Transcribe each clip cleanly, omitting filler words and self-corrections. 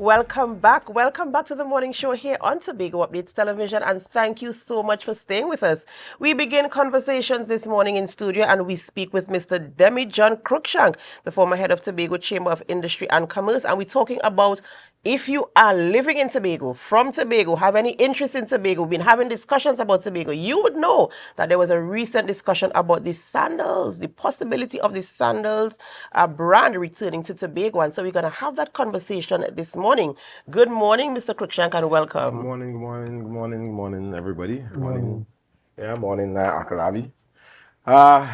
Welcome back. Welcome back to the morning show here on Tobago Updates Television, and thank you so much for staying with us. We begin conversations this morning in studio, and we speak with Mr. Demi John Cruikshank, the former head of Tobago Chamber of Industry and Commerce, and we're talking about if you are living in Tobago, from Tobago, have any interest in Tobago, been having discussions about Tobago, you would know that there was a recent discussion about the Sandals, the possibility of the Sandals brand returning to Tobago. And so we're going to have that conversation this morning. Good morning, Mr. Cruikshank, and welcome. Good morning, everybody. Good morning. Morning, Akinlabi. Tell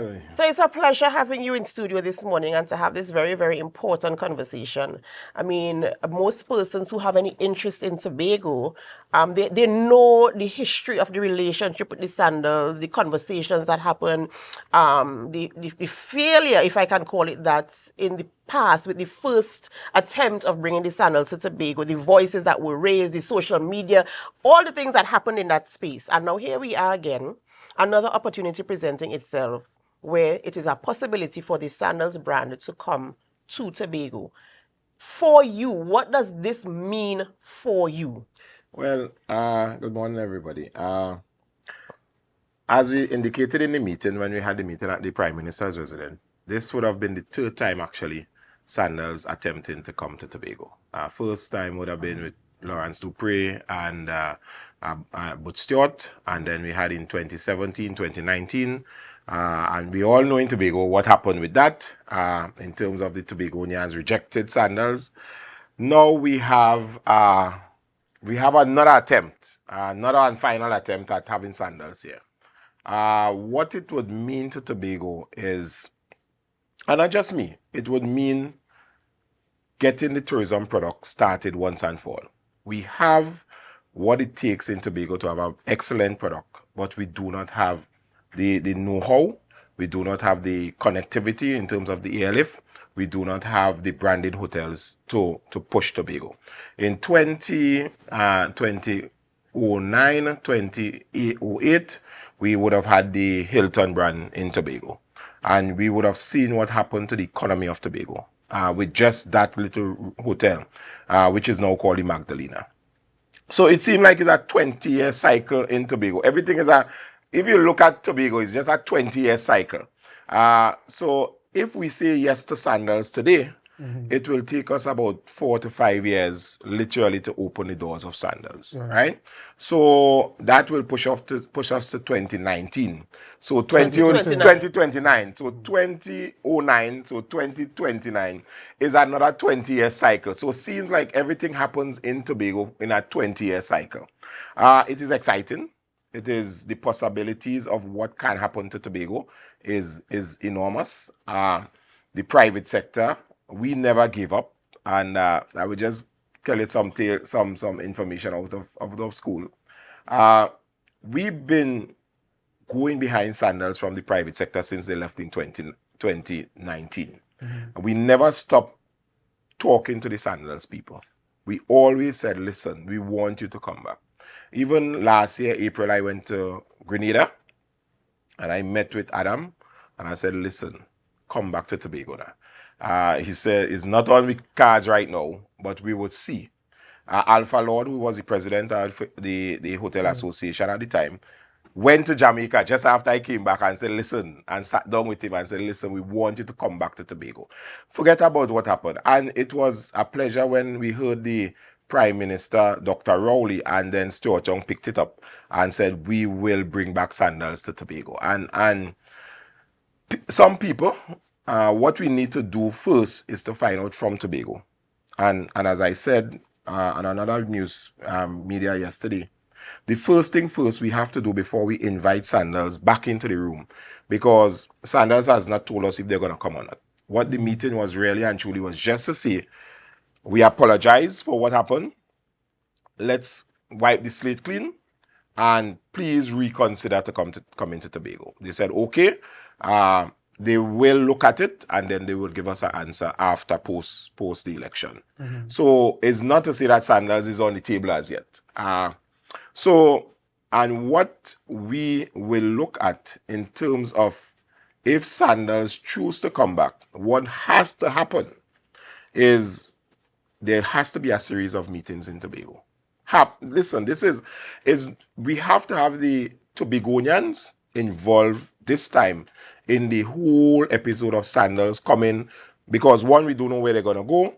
me. So it's a pleasure having you in studio this morning and to have this very, very important conversation. I mean, most persons who have any interest in Tobago, they know the history of the relationship with the Sandals, the conversations that happen, the failure, if I can call it that, in the past with the first attempt of bringing the Sandals to Tobago, the voices that were raised, the social media, all the things that happened in that space. And now here we are again, another opportunity presenting itself where it is a possibility for the Sandals brand to come to Tobago. For you, what does this mean for you? Well, good morning, everybody. As we indicated in the meeting, when we had the meeting at the Prime Minister's residence, this would have been the third time, actually, Sandals attempting to come to Tobago. First time would have been with Lawrence Dupree and Butch Stewart, and then we had in 2017, 2019, and we all know in Tobago what happened with that in terms of the Tobagonians rejected Sandals. Now we have another attempt, another and final attempt at having Sandals here. What it would mean to Tobago is, and not just me, it would mean getting the tourism product started once and for all. We have what it takes in Tobago to have an excellent product, but we do not have the know-how, we do not have the connectivity in terms of the airlift, we do not have the branded hotels to push Tobago. In 2009, 2008, we would have had the Hilton brand in Tobago, and we would have seen what happened to the economy of Tobago with just that little hotel, which is now called the Magdalena. So it seemed like it's a 20-year cycle in Tobago. Everything is if you look at Tobago, it's just a 20-year cycle. So if we say yes to Sandals today, it will take us about 4 to 5 years literally to open the doors of Sandals, right? So that will push us to 2019. So 2029. So 2009 to 2029 is another 20-year cycle. So it seems like everything happens in Tobago in a 20-year cycle. It is exciting. It is the possibilities of what can happen to Tobago is enormous. The private sector, we never give up, and I would just tell you some information out of school. We've been going behind Sandals from the private sector since they left in 2019. We never stopped talking to the Sandals people. We always said, listen, we want you to come back. Even last year, April, I went to Grenada, and I met with Adam, and I said, listen, come back to Tobago now. He said it's not on the cards right now, but we would see. Alpha Lord, who was the president of the Hotel Association at the time, went to Jamaica just after I came back and said, listen, and sat down with him and said, listen, we want you to come back to Tobago. Forget about what happened. And it was a pleasure when we heard the Prime Minister, Dr. Rowley, and then Stuart Young picked it up and said, we will bring back Sandals to Tobago. And some people, what we need to do first is to find out from Tobago. And as I said on another news media yesterday, the first thing first we have to do before we invite Sandals back into the room, because Sandals has not told us if they're going to come or not. What the meeting was really and truly was just to say, we apologize for what happened. Let's wipe the slate clean, and please reconsider to come into Tobago. They said, okay. They will look at it, and then they will give us an answer after post the election. So it's not to say that Sandals is on the table as yet. And what we will look at in terms of if Sandals choose to come back, what has to happen is there has to be a series of meetings in Tobago. Listen, we have to have the Tobagonians involved this time in the whole episode of Sandals coming, because one, we don't know where they're gonna go.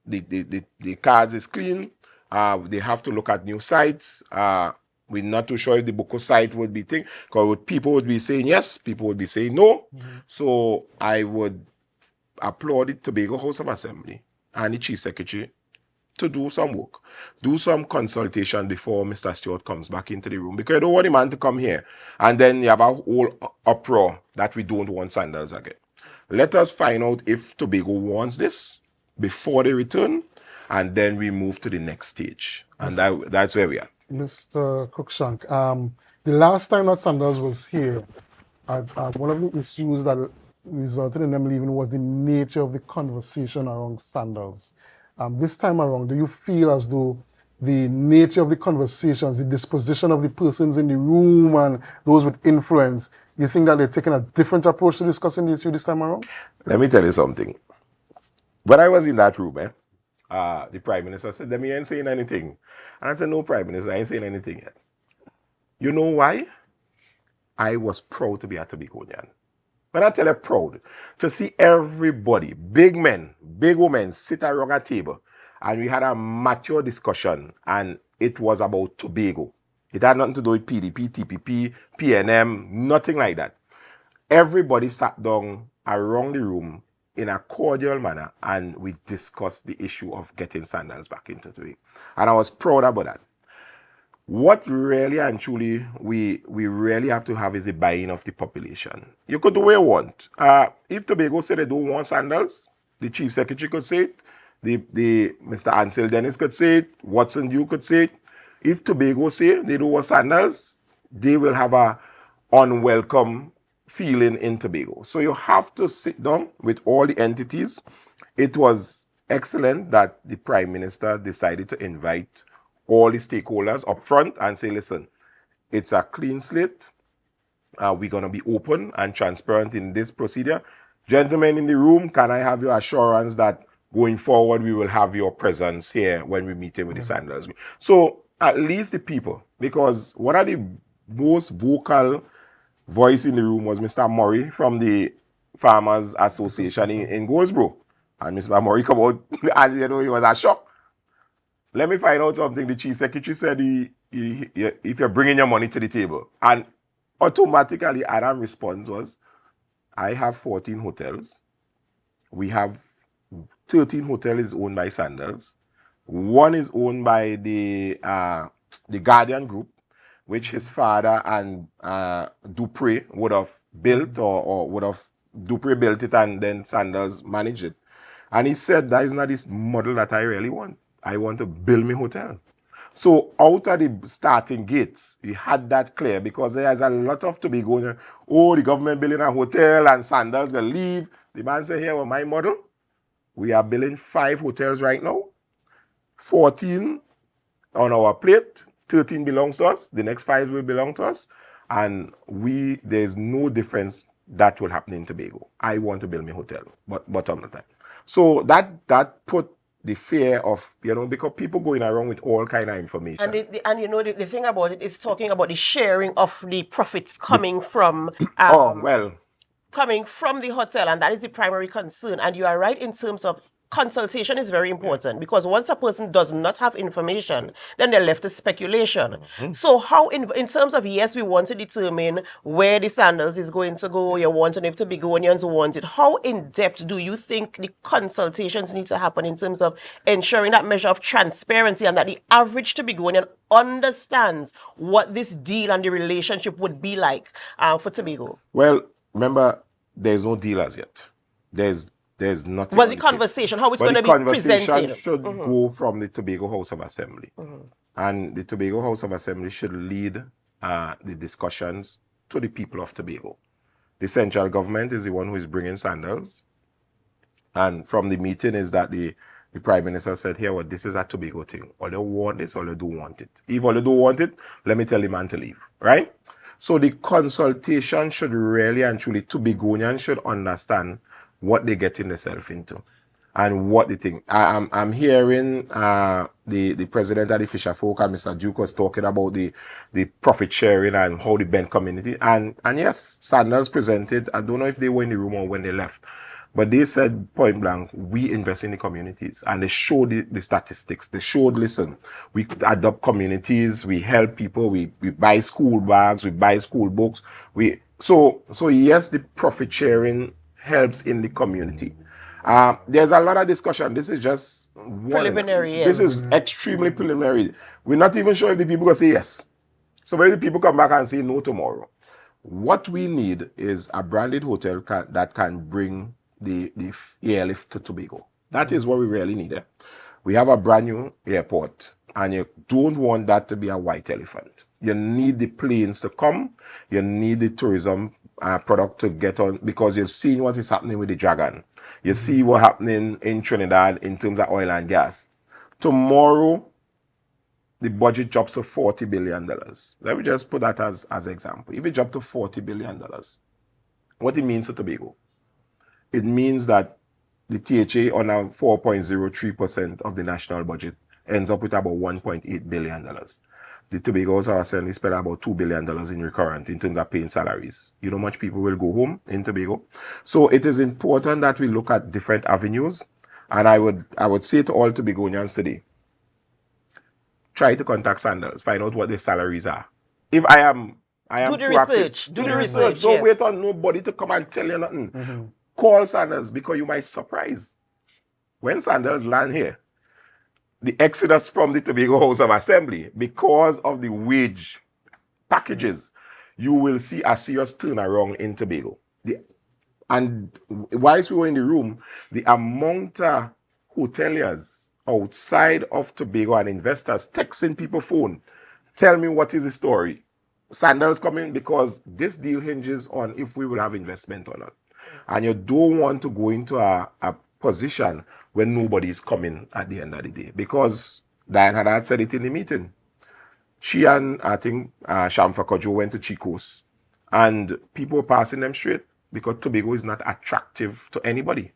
The cards is clean. They have to look at new sites. We're not too sure if the Boko site would be thing, because people would be saying yes, people would be saying no. So I would applaud the Tobago House of Assembly and the Chief Secretary to do some work, do some consultation before Mr. Stewart comes back into the room, because I don't want the man to come here and then you have a whole uproar that we don't want Sandals again. Let us find out if Tobago wants this before they return, and then we move to the next stage. And that's where we are. Mr. Cruikshank, the last time that Sandals was here, one of the issues that resulted in them leaving was the nature of the conversation around Sandals. This time around, do you feel as though the nature of the conversations, the disposition of the persons in the room and those with influence, you think that they're taking a different approach to discussing the issue this time around? Let me tell you something. When I was in that room, the Prime Minister said, Demi, you ain't saying anything. And I said, no, Prime Minister, I ain't saying anything yet. You know why? I was proud to be a Tobagonian. When I tell you proud, to see everybody, big men, big women, sit around a table, and we had a mature discussion, and it was about Tobago. It had nothing to do with PDP, TPP, PNM, nothing like that. Everybody sat down around the room in a cordial manner, and we discussed the issue of getting Sandals back into Tobago. And I was proud about that. What really and truly we really have to have is the buy-in of the population. You could do what you want. If Tobago say they don't want Sandals, the Chief Secretary could say it, the Mr. Ansel Dennis could say it, Watson Dew could say it. If Tobago say they don't want Sandals, they will have a unwelcome feeling in Tobago. So you have to sit down with all the entities. It was excellent that the Prime Minister decided to invite all the stakeholders up front and say, listen, it's a clean slate. We're going to be open and transparent in this procedure. Gentlemen in the room, can I have your assurance that going forward, we will have your presence here when we meet with the Sandals? So at least the people, because one of the most vocal voice in the room was Mr. Murray from the Farmers Association in Goldsboro. And Mr. Murray come out and he was a shock. Let me find out something. The Chief Secretary said if you're bringing your money to the table. And automatically Adam's response was, I have 14 hotels. We have 13 hotels owned by Sandals. One is owned by the Guardian Group, which his father and Dupree would have built, or would have Dupree built it and then Sandals managed it. And he said, that is not this model that I really want. I want to build my hotel. So out of the starting gates, we had that clear, because there's a lot of Tobago. Oh, the government building a hotel and Sandals going to leave. The man said, here, well, my model, we are building 5 hotels right now. 14 on our plate. 13 belongs to us. The next 5 will belong to us. And there's no difference that will happen in Tobago. I want to build my hotel, but bottom of the time. So that put the fear of, because people going around with all kind of information. And the thing about it is talking about the sharing of the profits coming from coming from the hotel, and that is the primary concern. And you are right in terms of consultation is very important, because once a person does not have information, then they're left to speculation. So how, in terms of, yes, we want to determine where the Sandals is going to go, you want to know if Tobagonians want it, how in-depth do you think the consultations need to happen in terms of ensuring that measure of transparency, and that the average Tobagonian understands what this deal and the relationship would be like for Tobago? Well, remember, there's no deal as yet. There's nothing. Well, the conversation, how it's going to be presented. The conversation should go from the Tobago House of Assembly. And the Tobago House of Assembly should lead the discussions to the people of Tobago. The central government is the one who is bringing Sandals. And from the meeting is that the Prime Minister said, here, well, this is a Tobago thing. All they want this, all they don't want it. If all they don't want it, let me tell the man to leave, right? So the consultation should really and truly, Tobagonians should understand what they're getting themselves into. and what they think. I'm hearing the president of the Fisher Folk and Mr. Duke was talking about the profit sharing and how the bend community. And yes, Sandals presented, I don't know if they were in the room or when they left, but they said point blank, we invest in the communities. And they showed the statistics. They showed, listen, we adopt communities, we help people, we buy school bags, we buy school books. So yes, the profit sharing helps in the community. There's a lot of discussion. This is just preliminary. This is extremely preliminary. We're not even sure if the people will say yes. So maybe the people come back and say no tomorrow. What we need is a branded hotel that can bring the airlift to Tobago. That is what we really need. We have a brand new airport, and you don't want that to be a white elephant. You need the planes to come. You need the tourism product to get on, because you've seen what is happening with the Dragon. You see what's happening in Trinidad in terms of oil and gas. Tomorrow, the budget drops to $40 billion. Let me just put that as an example. If it dropped to $40 billion, what it means to Tobago? It means that the THA on a 4.03% of the national budget ends up with about $1.8 billion. The Tobagos are certainly spending about $2 billion in recurrent in terms of paying salaries. You know how much people will go home in Tobago? So it is important that we look at different avenues. And I would say to all Tobagonians today, try to contact Sandals, find out what their salaries are. If I am do the proactive, research. Do the research. Don't yes. wait on nobody to come and tell you nothing. Call Sandals, because you might surprise. When Sandals land here, the exodus from the Tobago House of Assembly, because of the wage packages, you will see a serious turnaround in Tobago. And whilst we were in the room, the amount of hoteliers outside of Tobago and investors texting people phone, tell me what is the story. Sandals coming, because this deal hinges on if we will have investment or not. And you don't want to go into a position when nobody is coming at the end of the day. Because Diane had said it in the meeting. She and I think Shamfa Kojo went to Chico's, and people were passing them straight because Tobago is not attractive to anybody.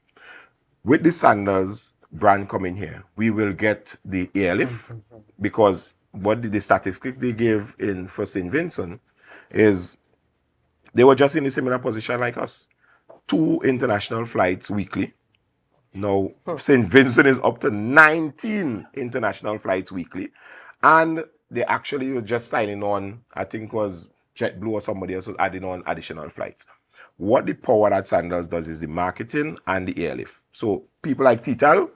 With the Sandals brand coming here, we will get the airlift, because what the statistics they gave for St. Vincent is they were just in a similar position like us. 2 international flights weekly. Now, St. Vincent is up to 19 international flights weekly. And they actually were just signing on, I think it was JetBlue or somebody else was adding on additional flights. What the power that Sandals does is the marketing and the airlift. So people like Tital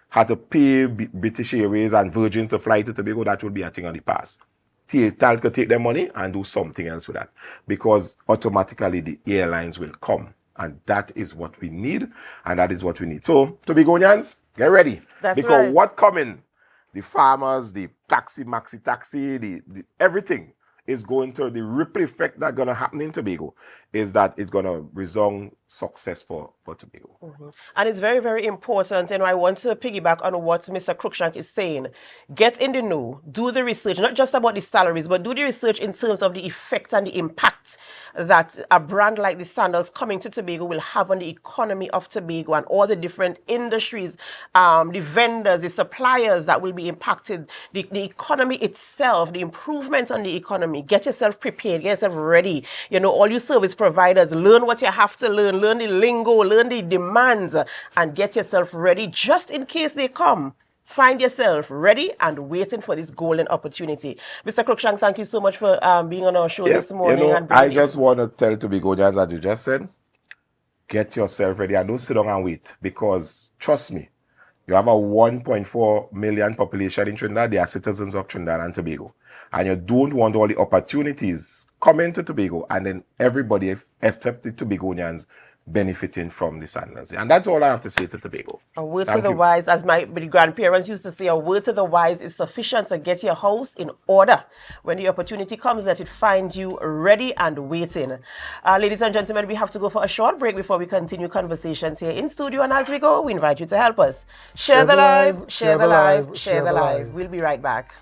had to pay British Airways and Virgin to fly to Tobago. That would be a thing on the past. Tital could take their money and do something else with that, because automatically the airlines will come. And that is what we need, and that is what we need. So, Tobagonians, get ready. That's because right. what coming, the farmers, the maxi taxi, the everything is going to, the ripple effect that's going to happen in Tobago is that it's going to resound success for Tobago. And it's very, very important. And I want to piggyback on what Mr. Cruikshank is saying. Get in the know, do the research, not just about the salaries, but do the research in terms of the effect and the impact that a brand like the Sandals coming to Tobago will have on the economy of Tobago and all the different industries, the vendors, the suppliers that will be impacted, the economy itself, the improvement on the economy. Get yourself prepared, get yourself ready. You know, all you service providers, learn what you have to learn the lingo, learn the demands, and get yourself ready just in case they come. Find yourself ready and waiting for this golden opportunity. Mr. Cruikshank, thank you so much for being on our show this morning. You know, and I just want to tell Tobagonians, as you just said, get yourself ready and don't sit down and wait, because trust me, you have a 1.4 million population in Trinidad. They are citizens of Trinidad and Tobago. And you don't want all the opportunities coming to Tobago and then everybody, except the Tobagonians, benefiting from the Sandals. And that's all I have to say to Tobago. A word to the wise, as my grandparents used to say, a word to the wise is sufficient. So get your house in order. When the opportunity comes, let it find you ready and waiting. Ladies and gentlemen, we have to go for a short break before we continue conversations here in studio. And as we go, we invite you to help us. Share the live, share the live, share the live. We'll be right back.